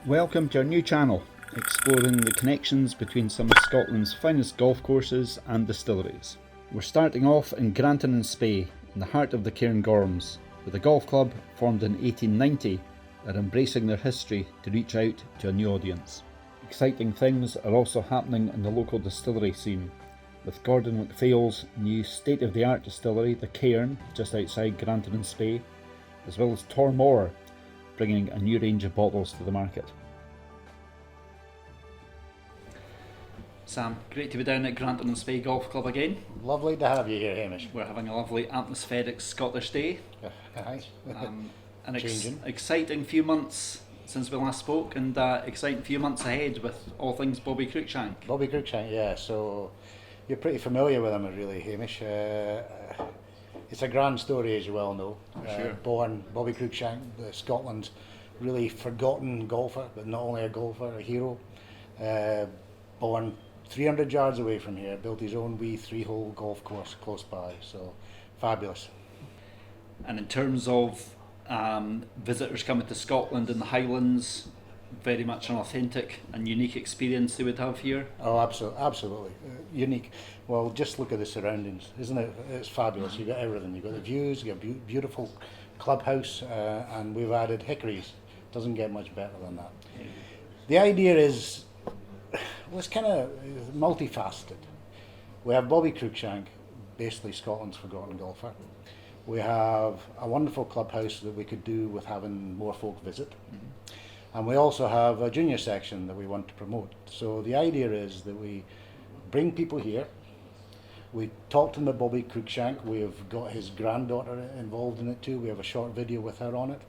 Welcome to our new channel, exploring the connections between some of Scotland's finest golf courses and distilleries. We're starting off in Grantown-on-Spey, in the heart of the Cairngorms, with a golf club formed in 1890 are embracing their history to reach out to a new audience. Exciting things are also happening in the local distillery scene, with Gordon MacPhail's new state-of-the-art distillery, the Cairn, just outside Grantown-on-Spey, as well as Tormore, bringing a new range of bottles to the market. Sam, great to be down at Grantown-on-Spey Golf Club again. Lovely to have you here, Hamish. We're having a lovely atmospheric Scottish day. An exciting few months since we last spoke, and exciting few months ahead with all things Bobby Cruickshank. Bobby Cruickshank, yeah. So you're pretty familiar with him, really, Hamish. It's a grand story, as you well know. Sure. Born Bobby Cruikshank, Scotland's really forgotten golfer, but not only a golfer, a hero. Born 300 yards away from here, built his own wee 3-hole golf course close by. So fabulous. And in terms of visitors coming to Scotland and the Highlands, very much an authentic and unique experience they would have here. Oh, absolutely. Unique. Well, just look at the surroundings, isn't it? It's fabulous. You've got everything. You've got the views, you've got beautiful clubhouse, and we've added hickories. Doesn't get much better than that. Yeah. The idea is, well, it's kind of multifaceted. We have Bobby Cruikshank, basically Scotland's forgotten golfer. We have a wonderful clubhouse that we could do with having more folk visit. Mm-hmm. And we also have a junior section that we want to promote. So the idea is that we bring people here, we talk to them about Bobby Cruikshank, we've got his granddaughter involved in it too, we have a short video with her on it.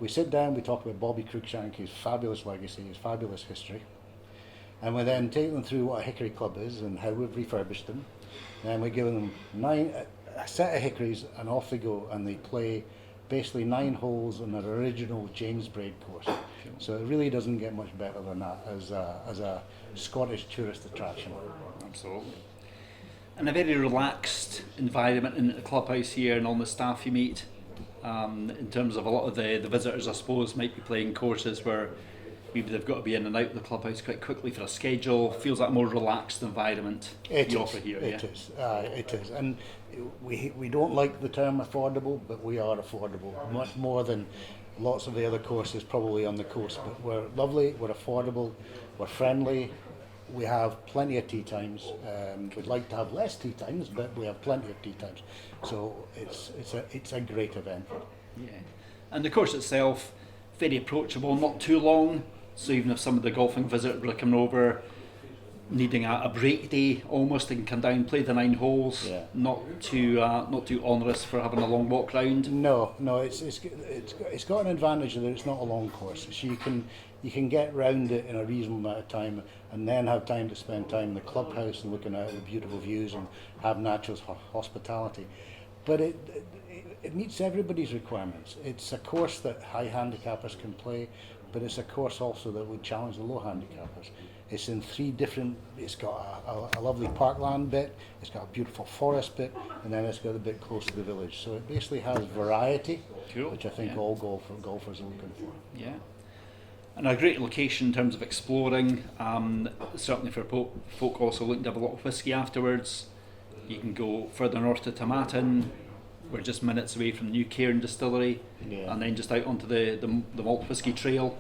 We sit down, we talk about Bobby Cruikshank, his fabulous legacy, his fabulous history, and we then take them through what a Hickory club is and how we've refurbished them. Then we give them a set of hickories, and off they go, and they play basically 9 holes on their original James Braid course. Sure. So it really doesn't get much better than that as a Scottish tourist attraction. Absolutely. And a very relaxed environment in the clubhouse here, and all the staff you meet. In terms of a lot of the visitors, I suppose, might be playing courses where maybe they've got to be in and out of the clubhouse quite quickly for a schedule. Feels like a more relaxed environment you offer here. It is. And we don't like the term affordable, but we are affordable, much more than lots of the other courses probably on the coast. But we're lovely, we're affordable, we're friendly, we have plenty of tea times. We'd like to have less tea times, but we have plenty of tea times. So it's a great event. Yeah, and the course itself, very approachable, not too long. So even if some of the golfing visitors are coming over, needing a break day almost, they can come down, play the 9 holes. Yeah. Not too onerous for having a long walk round. No, it's got an advantage that it's not a long course. So you can get round it in a reasonable amount of time, and then have time to spend time in the clubhouse and looking at the beautiful views and have natural hospitality. But it meets everybody's requirements. It's a course that high handicappers can play, but it's a course also that would challenge the low handicappers. It's in 3 different, it's got a lovely parkland bit, it's got a beautiful forest bit, and then it's got a bit close to the village. So it basically has variety, cool. Which I think all golfers are looking for. Yeah. And a great location in terms of exploring, certainly for folk also looking to have a lot of whisky afterwards. You can go further north to Tomatin. We're just minutes away from the new Cairn Distillery, and then just out onto the malt whisky trail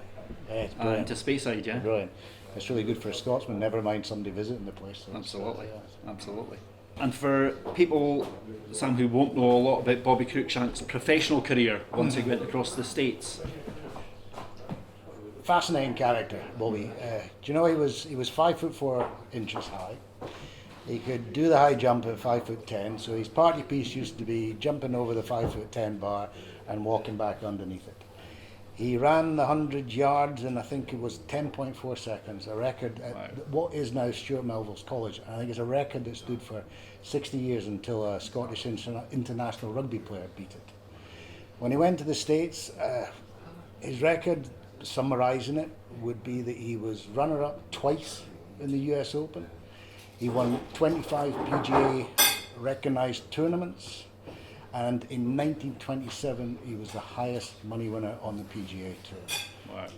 to Speyside. Yeah, brilliant. It's really good for a Scotsman, never mind somebody visiting the place. So Absolutely. And for people, Sam, who won't know a lot about Bobby Cruikshank's professional career once he went across the States. Fascinating character, Bobby. Do you know he was 5'4" high. He could do the high jump at 5'10", so his party piece used to be jumping over the 5'10" bar and walking back underneath it. He ran the 100 yards in, I think it was 10.4 seconds, a record at what is now Stuart Melville's College. I think it's a record that stood for 60 years until a Scottish international rugby player beat it. When he went to the States, his record, summarising it, would be that he was runner-up twice in the US Open. He won 25 PGA recognised tournaments, and in 1927 he was the highest money winner on the PGA Tour. Wow.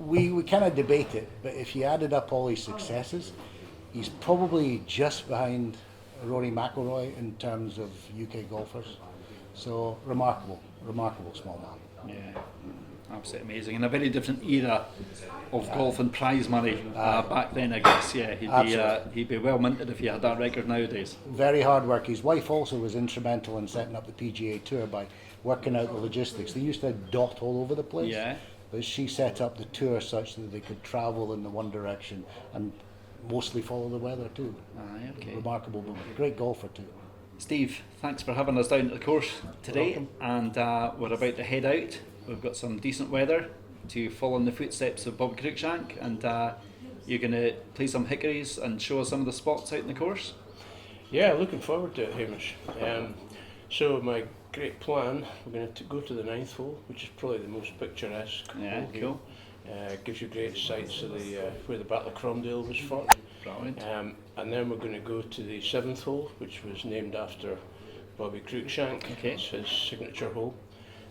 we kind of debate it, but if you added up all his successes, he's probably just behind Rory McIlroy in terms of UK golfers. So remarkable small man. Yeah, absolutely amazing. In a very different era of golf and prize money back then, I guess. Yeah, he'd be well minted if he had that record nowadays. Very hard work. His wife also was instrumental in setting up the PGA Tour by working out the logistics. They used to dot all over the place. Yeah. But she set up the tour such that they could travel in the one direction and mostly follow the weather too. Okay. Remarkable woman. Great golfer too. Steve, thanks for having us down to the course today. Welcome. And we're about to head out. We've got some decent weather to follow in the footsteps of Bobby Cruikshank, and you're going to play some hickories and show us some of the spots out in the course. Yeah, looking forward to it, Hamish. So my great plan, we're going to go to the 9th hole, which is probably the most picturesque. Yeah, hole cool. Gives you great sights of the where the Battle of Cromdale was fought. Brilliant. And then we're going to go to the 7th hole, which was named after Bobby Cruikshank. Okay. It's his signature hole.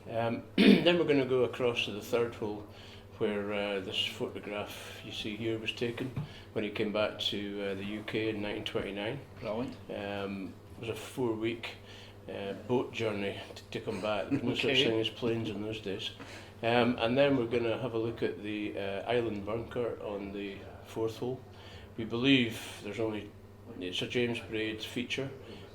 Then we're going to go across to the 3rd hole, where this photograph you see here was taken when he came back to the UK in 1929. Brilliant. It was a 4-week boat journey to come back. There's no such Okay. thing as planes in those days. And then we're going to have a look at the island bunker on the 4th hole. We believe it's a James Braid feature.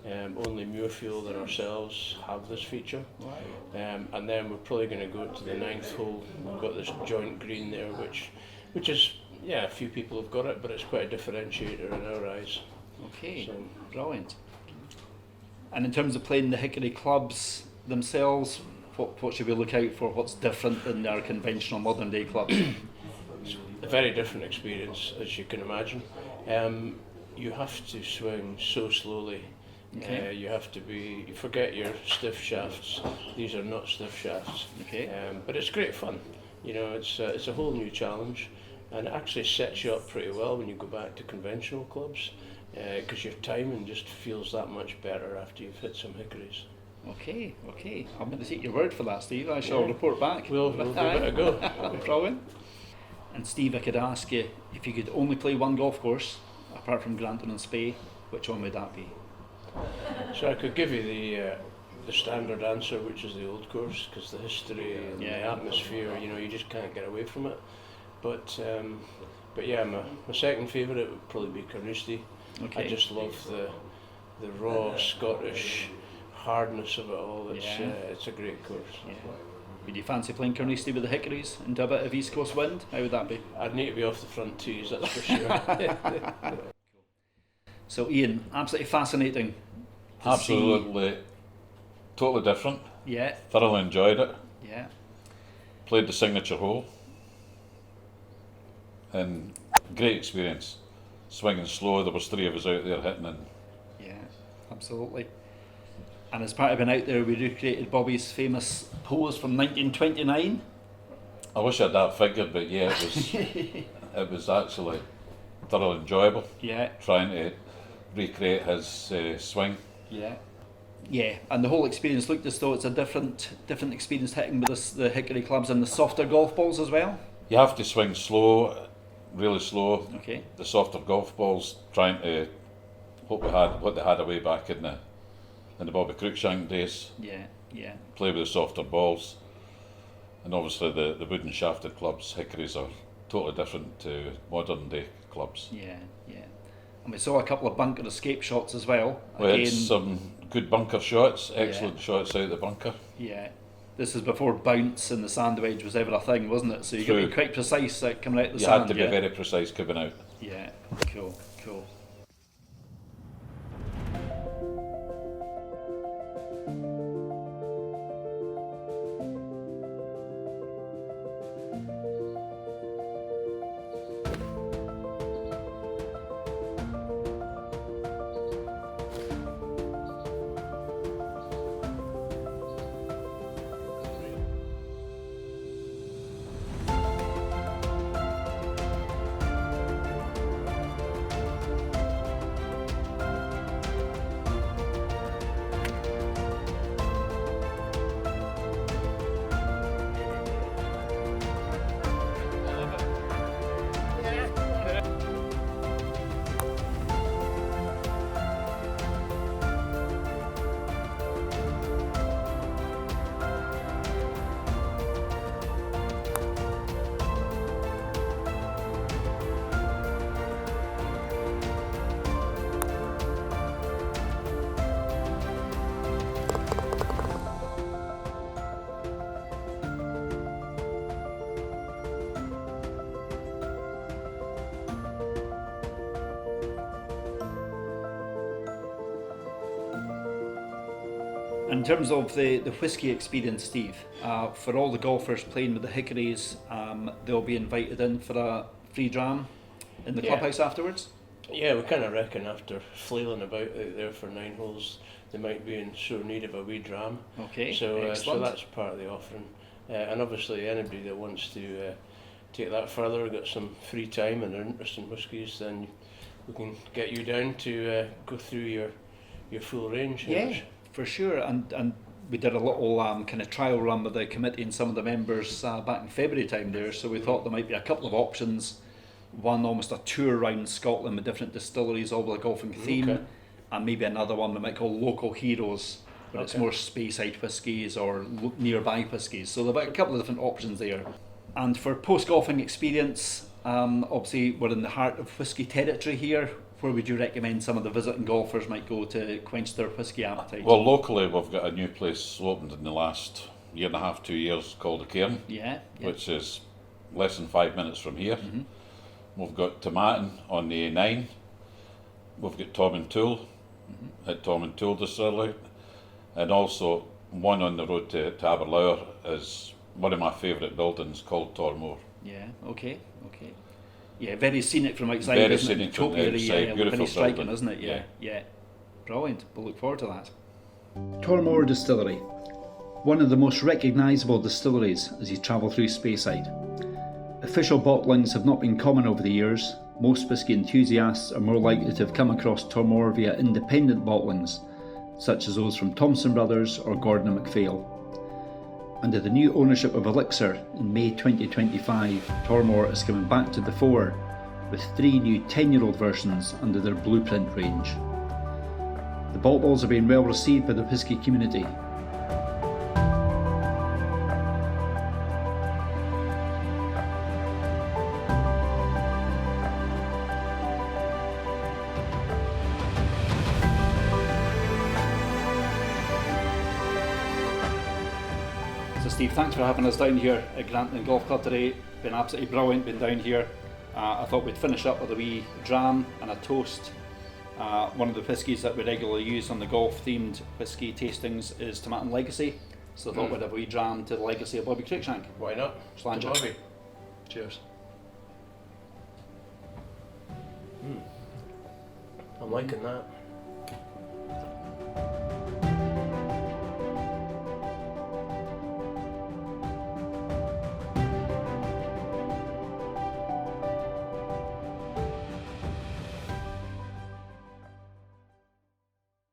Only Muirfield and ourselves have this feature. Wow. And then we're probably going to go to the 9th hole. We've got this joint green there, which is, a few people have got it, but it's quite a differentiator in our eyes. Okay, So- brilliant. And in terms of playing the Hickory clubs themselves, what should we look out for? What's different than our conventional modern day clubs? A very different experience, as you can imagine. You have to swing so slowly. Okay. You forget your stiff shafts. These are not stiff shafts. Okay. But it's great fun. It's a whole new challenge, and it actually sets you up pretty well when you go back to conventional clubs, because your timing just feels that much better after you've hit some hickories. Okay. I'm going to take your word for that, Steve. I shall report back. We'll give it a go. Brilliant. And Steve, I could ask you, if you could only play one golf course, apart from Grantown-on-Spey, which one would that be? So I could give you the standard answer, which is the old course, because the history and the atmosphere, you just can't get away from it. But yeah, my second favourite would probably be Carnoustie. Okay. I just love the raw Scottish hardness of it all. It's a great course. Yeah. Would you fancy playing Carnoustie with the Hickories and do a bit of East Coast wind? How would that be? I'd need to be off the front tees, that's for sure. So Ian, absolutely fascinating. to Absolutely, totally different. see- Yeah, Thoroughly enjoyed it. yeah. Played the signature hole. And great experience. Swinging slow, there was 3 of us out there hitting and Yeah, absolutely. And as part of being out there, we recreated Bobby's famous pose from 1929. I wish I had that figured, but yeah, it was actually thoroughly enjoyable Yeah, trying to recreate his swing. yeah. Yeah, and the whole experience looked as though it's a different experience hitting with the Hickory clubs and the softer golf balls as well. You have to swing slow, really slow. Okay. The softer golf balls, trying to what they had away back in the Bobby Cruikshank days. Yeah, yeah. Play with the softer balls, and obviously the wooden shafted clubs, Hickories, are totally different to modern day clubs. Yeah, yeah. And we saw a couple of bunker escape shots as well. We had Again, some good bunker shots, excellent shots out of the bunker. yeah. This is before bounce and the sand wedge was ever a thing, wasn't it? So you got to be True. quite precise coming out the You sand. had to be yeah? very precise coming out. Yeah, cool. In terms of the whisky experience, Steve, for all the golfers playing with the Hickories, they'll be invited in for a free dram in the clubhouse afterwards? Yeah, we kind of reckon after flailing about out there for 9 holes, they might be in sore need of a wee dram. Okay, so excellent. that's part of the offering. And obviously anybody that wants to take that further, got some free time and are interested in whiskies, then we can get you down to go through your full range. Yeah, for sure. And we did a little kind of trial run with the committee and some of the members back in February time there, so we thought there might be a couple of options. One, almost a tour around Scotland with different distilleries, all with a golfing theme, and maybe another one we might call Local Heroes, where it's more Speyside whiskies or nearby whiskies. So there are a couple of different options there. And for post-golfing experience, obviously we're in the heart of whisky territory here. Where would you recommend some of the visiting golfers might go to quench their whisky appetite? Well, locally we've got a new place opened in the last year and a half, 2 years, called the Cairn, which is less than 5 minutes from here. We've got Tomatin on the A9. We've got Tom and Tool at Tom and Tool Distillery, and also one on the road to Aberlour is one of my favourite buildings called Tormore. Yeah, okay. Yeah, very scenic from outside. Very isn't scenic it? from the outside, beautiful very striking, building. Isn't it? Yeah. Brilliant. We'll look forward to that. Tormore Distillery, one of the most recognisable distilleries as you travel through Speyside. Official bottlings have not been common over the years. Most whisky enthusiasts are more likely to have come across Tormore via independent bottlings, such as those from Thompson Brothers or Gordon and MacPhail. Under the new ownership of Elixir in May 2025, Tormore is coming back to the fore with 3 new 10-year-old versions under their Blueprint range. The bottles are being well received by the whisky community. So Steve, thanks for having us down here at Grantown Golf Club today. Been absolutely brilliant being down here. I thought we'd finish up with a wee dram and a toast. One of the whiskies that we regularly use on the golf themed whisky tastings is Tomatin Legacy. So I thought we'd have a wee dram to the legacy of Bobby Cruikshank. Why not? Slange To it. Bobby. Cheers. I'm liking that.